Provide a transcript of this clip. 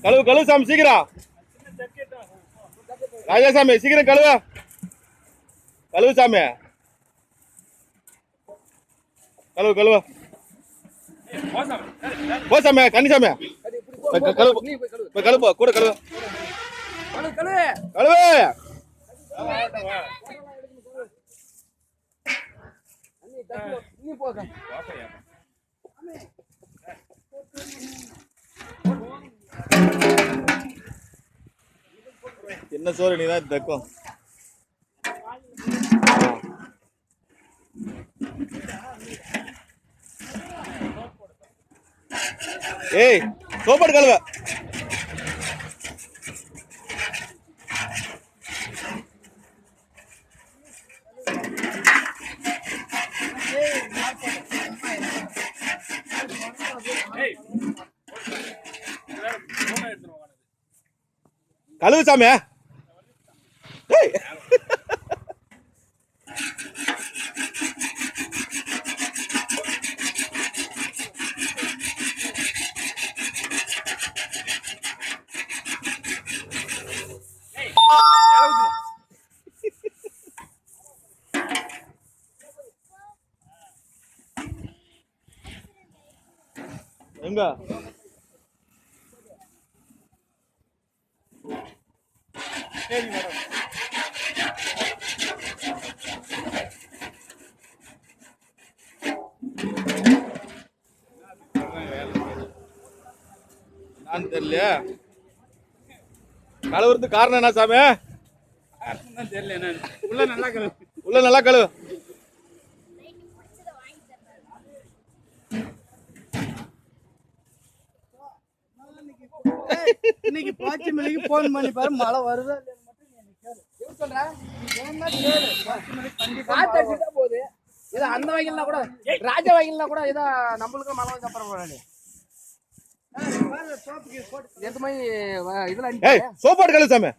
கழுவு கழுவு சாமி சீக்கிரம். ராஜாசாமி சீக்கிரம் கழுவு கழுவு சாமி கழுவு கழுவு. போ சாமி கன்னிசாமி கழுவு கழுவு கூட கழுவு கழுவு. என்ன சோறு நீதான் தக்கும். ஏய் சோப்பாடு கழுவ. கழுவு சாமி. எங்க நான் தெரியல. கழுவுறது காரணம் என்ன சாமி? தெரியல. உள்ள நல்லா கழுவு, உள்ள நல்லா கழுவு. இன்னைக்கு பாச்சி மணிக்கு போன் பண்ணி பாரு, மழை வருதா போகுது. இது அந்த வகையில கூட ராஜ வகையில கூட இதோ நம்மளுக்கு மழை வந்து அப்புறம் சோப்பாடு கழுவு சாமி.